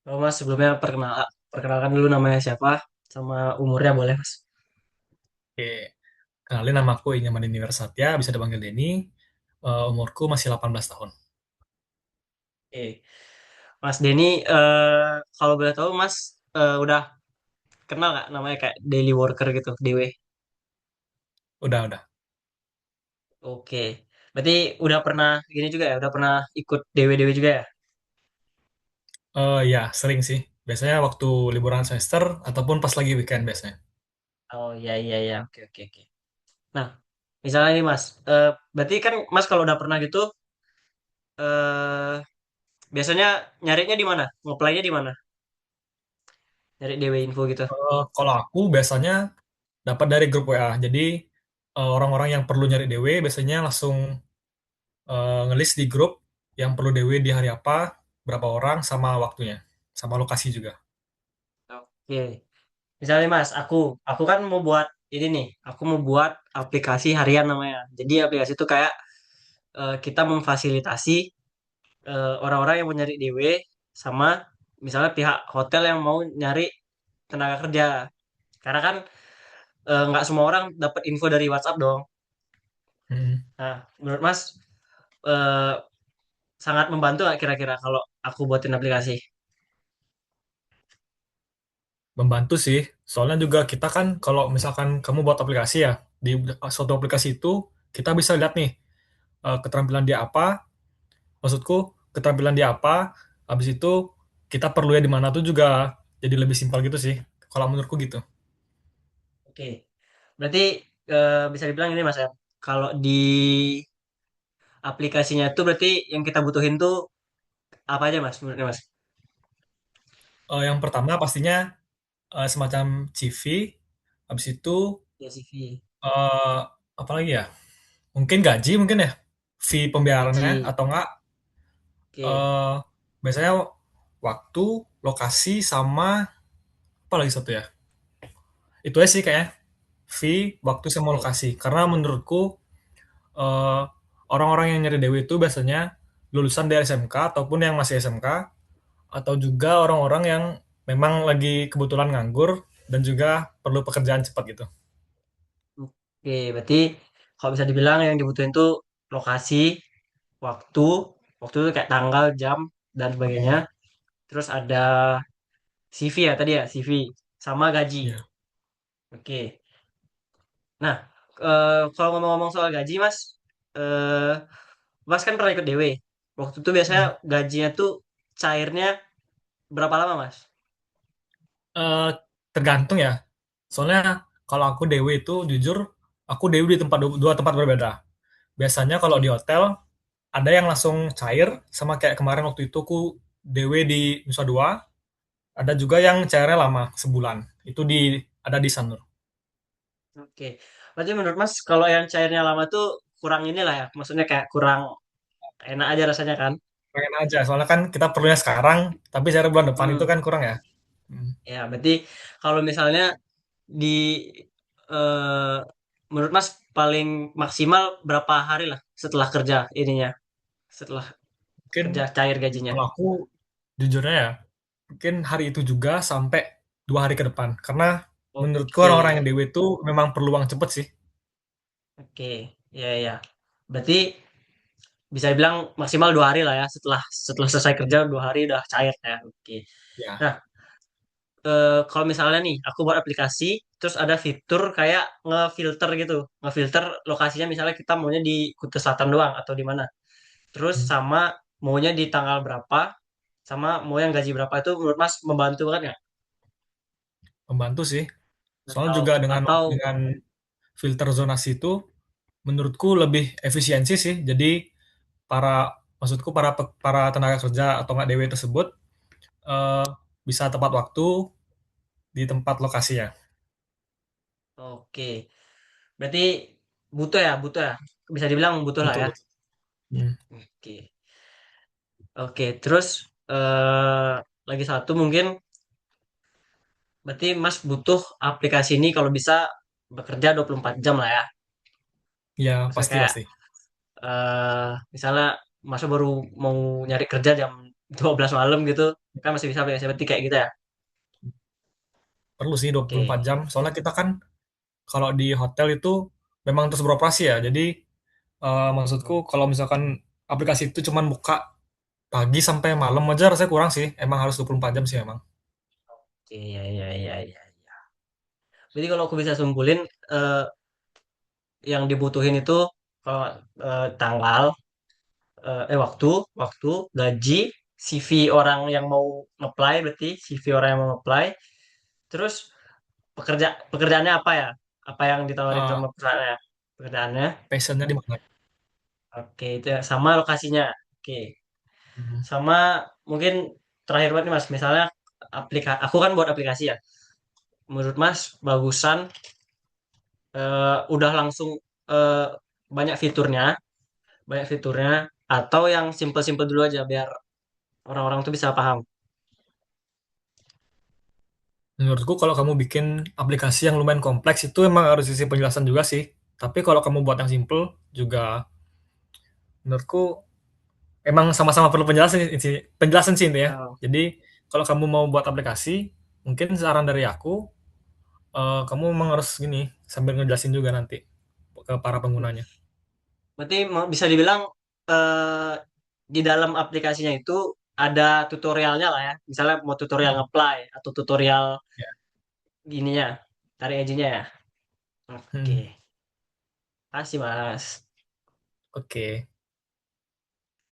Oh, Mas, sebelumnya perkenalkan dulu namanya siapa, sama umurnya boleh, Mas. Oke, kenalin nama aku Inyaman Dini Wersatya, bisa dipanggil Denny. Umurku masih 18 tahun. Oke. Mas Denny, kalau boleh tahu, Mas, udah kenal nggak namanya kayak daily worker gitu, DW? Udah. Oke. Berarti udah pernah gini juga ya, udah pernah ikut DW-DW juga ya? Ya, sering sih. Biasanya waktu liburan semester ataupun pas lagi weekend biasanya. Oh, iya, iya, iya. Oke, oke, oke. Nah, misalnya nih, Mas, berarti kan Mas kalau udah pernah gitu, eh biasanya nyarinya di mana? Ngeplay-nya di mana? Nyari DW info gitu. Kalau aku biasanya dapat dari grup WA. Jadi orang-orang yang perlu nyari DW biasanya langsung ngelis di grup yang perlu DW di hari apa, berapa orang, sama waktunya, sama lokasi juga. Oke. Misalnya Mas, aku kan mau buat ini nih, aku mau buat aplikasi harian namanya. Jadi aplikasi itu kayak kita memfasilitasi orang-orang yang mau nyari DW sama misalnya pihak hotel yang mau nyari tenaga kerja. Karena kan nggak semua orang dapat info dari WhatsApp dong. Mm. Nah, menurut Mas eh, sangat membantu nggak kira-kira kalau aku buatin aplikasi? Membantu sih. Soalnya juga kita kan kalau misalkan kamu buat aplikasi ya, di suatu aplikasi itu kita bisa lihat nih keterampilan dia apa, maksudku keterampilan dia apa, habis itu kita perlunya di mana tuh juga jadi lebih simpel gitu sih. Kalau menurutku gitu. Oke. Berarti bisa dibilang ini Mas ya. Kalau di aplikasinya itu berarti yang kita butuhin tuh apa aja Mas menurutnya Mas? Yang pertama pastinya semacam CV, habis itu Ya CV, eh, apa lagi ya? Mungkin gaji mungkin ya, fee pembayarannya gaji. atau enggak Oke, eh biasanya waktu, lokasi sama apa lagi satu ya? Itu aja sih kayaknya. Fee, waktu sama oke, lokasi. Karena menurutku eh, orang-orang yang nyari dewi itu biasanya lulusan dari SMK ataupun yang masih SMK atau juga orang-orang yang memang lagi kebetulan nganggur dan juga perlu pekerjaan cepat gitu. oke. Berarti kalau bisa dibilang yang dibutuhin tuh lokasi, waktu, waktu itu kayak tanggal, jam dan sebagainya. Iya, Terus ada CV ya tadi ya CV sama gaji. iya. Oke. Nah, kalau ngomong-ngomong soal gaji Mas, eh Mas kan pernah ikut DW. Waktu itu biasanya Hmm. gajinya tuh cairnya berapa lama Mas? Eh, Tergantung ya. Soalnya kalau aku dewi itu jujur, aku dewi di tempat dua tempat berbeda. Biasanya kalau di Oke. hotel ada yang langsung cair sama kayak kemarin waktu itu aku dewi di Nusa Dua. Ada juga yang cairnya lama, sebulan. Itu ada di Sanur. Oke. Berarti menurut Mas kalau yang cairnya lama tuh kurang inilah ya. Maksudnya kayak kurang enak aja rasanya kan. Pengen aja, soalnya kan kita perlunya sekarang, tapi cair bulan depan itu Hmm. kan kurang ya. Hmm. Ya, berarti kalau misalnya di eh, menurut Mas paling maksimal berapa hari lah setelah kerja ininya, setelah Mungkin kerja cair gajinya. kalau aku jujurnya ya, mungkin hari itu juga sampai 2 hari ke depan. Karena menurutku Oke. orang-orang yang dewe itu memang perlu uang cepet sih. Oke. Ya, ya. Berarti bisa dibilang maksimal 2 hari lah ya setelah setelah selesai kerja 2 hari udah cair ya. Oke. Ya, Nah, kalau misalnya nih aku buat aplikasi terus ada fitur kayak ngefilter gitu, ngefilter lokasinya misalnya kita maunya di Kuta Selatan doang atau di mana, terus hmm, sama maunya di tanggal berapa, sama mau yang gaji berapa, itu menurut Mas membantu kan ya? membantu sih. Soalnya atau juga dengan atau dengan filter zonasi itu menurutku lebih efisiensi sih. Jadi maksudku para tenaga kerja atau nggak DW tersebut eh, bisa tepat waktu di tempat lokasinya. oke, berarti butuh ya, bisa dibilang butuh lah Betul, ya. betul. Hmm. Oke, oke, terus eh lagi satu mungkin berarti Mas butuh aplikasi ini kalau bisa bekerja 24 jam lah ya. Ya, Maksudnya pasti kayak pasti. misalnya Mas baru mau nyari kerja jam 12 malam gitu kan masih bisa aplikasi, berarti kayak gitu ya. Perlu sih 24 Oke. jam, soalnya kita kan kalau di hotel itu memang terus beroperasi ya. Jadi maksudku kalau misalkan aplikasi itu cuman buka pagi sampai malam aja rasanya kurang sih. Emang harus 24 jam sih emang. Iya, iya, iya, iya. Jadi kalau aku bisa simpulin, eh, yang dibutuhin itu kalau tanggal, waktu, waktu, gaji, CV orang yang mau ngeplay, berarti CV orang yang mau ngeplay, terus pekerjaannya apa ya? Apa yang ditawarin Eh, sama perusahaannya? Pekerjaannya. Passionnya di mana? Oke, itu ya. Sama lokasinya. Oke. Hmm. Sama mungkin terakhir banget nih Mas, misalnya aku kan buat aplikasi ya. Menurut Mas, bagusan udah langsung eh, banyak fiturnya, banyak fiturnya, atau yang simple-simple dulu aja biar orang-orang tuh bisa paham. Menurutku kalau kamu bikin aplikasi yang lumayan kompleks itu emang harus isi penjelasan juga sih. Tapi kalau kamu buat yang simple juga menurutku emang sama-sama perlu penjelasan sih intinya. Oh, Jadi kalau kamu mau buat aplikasi, mungkin saran dari aku, kamu memang harus gini, sambil ngejelasin juga nanti ke para penggunanya. berarti bisa dibilang eh, di dalam aplikasinya itu ada tutorialnya lah ya. Misalnya mau tutorial Mhm, nge-apply atau tutorial ya, gininya, tarik edge-nya ya. Oke, mhm, kasih Mas. oke.